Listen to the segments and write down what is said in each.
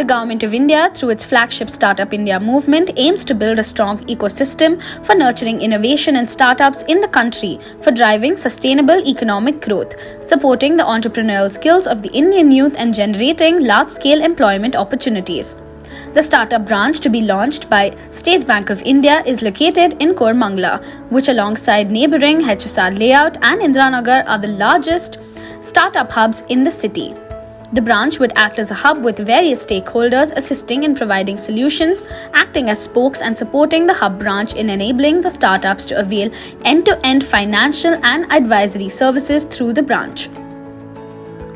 The Government of India, through its flagship Startup India movement, aims to build a strong ecosystem for nurturing innovation and startups in the country for driving sustainable economic growth, supporting the entrepreneurial skills of the Indian youth and generating large-scale employment opportunities. The startup branch to be launched by State Bank of India is located in Koramangala, which alongside neighbouring HSR Layout and Indiranagar are the largest startup hubs in the city. The branch would act as a hub with various stakeholders assisting in providing solutions, acting as spokes and supporting the hub branch in enabling the startups to avail end-to-end financial and advisory services through the branch.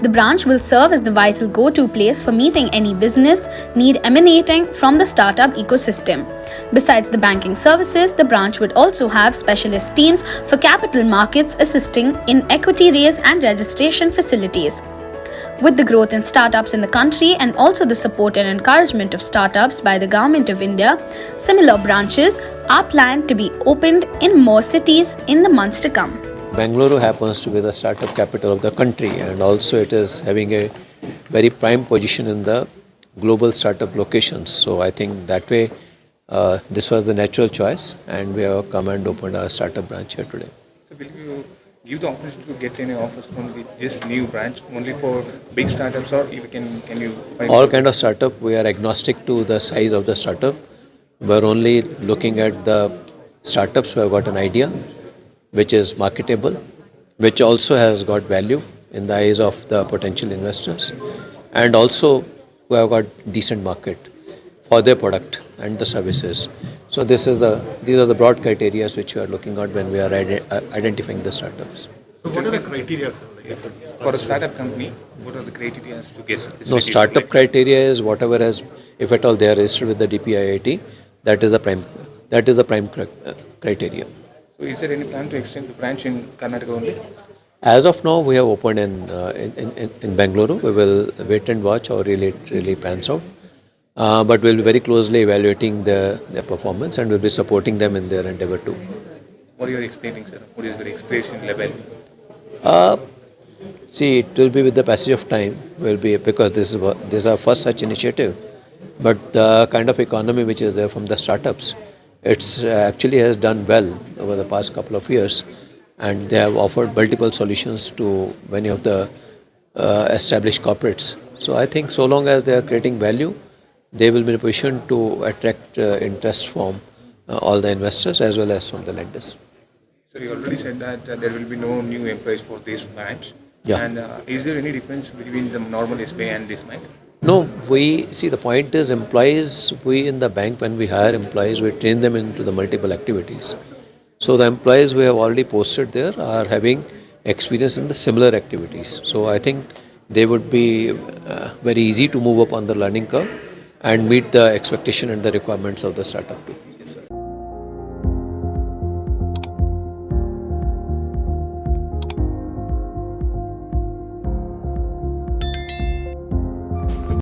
The branch will serve as the vital go-to place for meeting any business need emanating from the startup ecosystem. Besides the banking services, the branch would also have specialist teams for capital markets assisting in equity raise and registration facilities. With the growth in startups in the country and also the support and encouragement of startups by the Government of India, similar branches are planned to be opened in more cities in the months to come. Bengaluru happens to be the startup capital of the country, and also it is having a very prime position in the global startup locations. So I think that way this was the natural choice, and we have come and opened our startup branch here today. So will you give the opportunity to get any offers from this new branch only for big startups, or can you find all kind of startup? We are agnostic to the size of the startup. We are only looking at the startups who have got an idea, which is marketable, which also has got value in the eyes of the potential investors, and also who have got decent market for their product and the services. So these are the broad criteria which we are looking at when we are identifying the startups. So what are the criteria, sir? For a startup company, what are the criteria to get? No, startup criteria is whatever has, if at all they are registered with the DPIIT, that is the prime criteria. So is there any plan to extend the branch in Karnataka only? As of now, we have opened in Bengaluru. We will wait and watch how really pans out. But we'll be very closely evaluating their performance, and we'll be supporting them in their endeavor too. What are you expecting, sir? What is the expectation level? See, it will be with the passage of time. Will be because this is our first such initiative. But the kind of economy which is there from the startups, it's actually has done well over the past couple of years, and they have offered multiple solutions to many of the established corporates. So I think so long as they are creating value, they will be in a position to attract interest from all the investors as well as from the lenders. So you already said that there will be no new employees for this branch. Yeah. And is there any difference between the normal SBI and this bank? No, we see the point is employees, we in the bank, when we hire employees, we train them into the multiple activities. So the employees we have already posted there are having experience in the similar activities. So I think they would be very easy to move up on the learning curve and meet the expectation and the requirements of the startup too.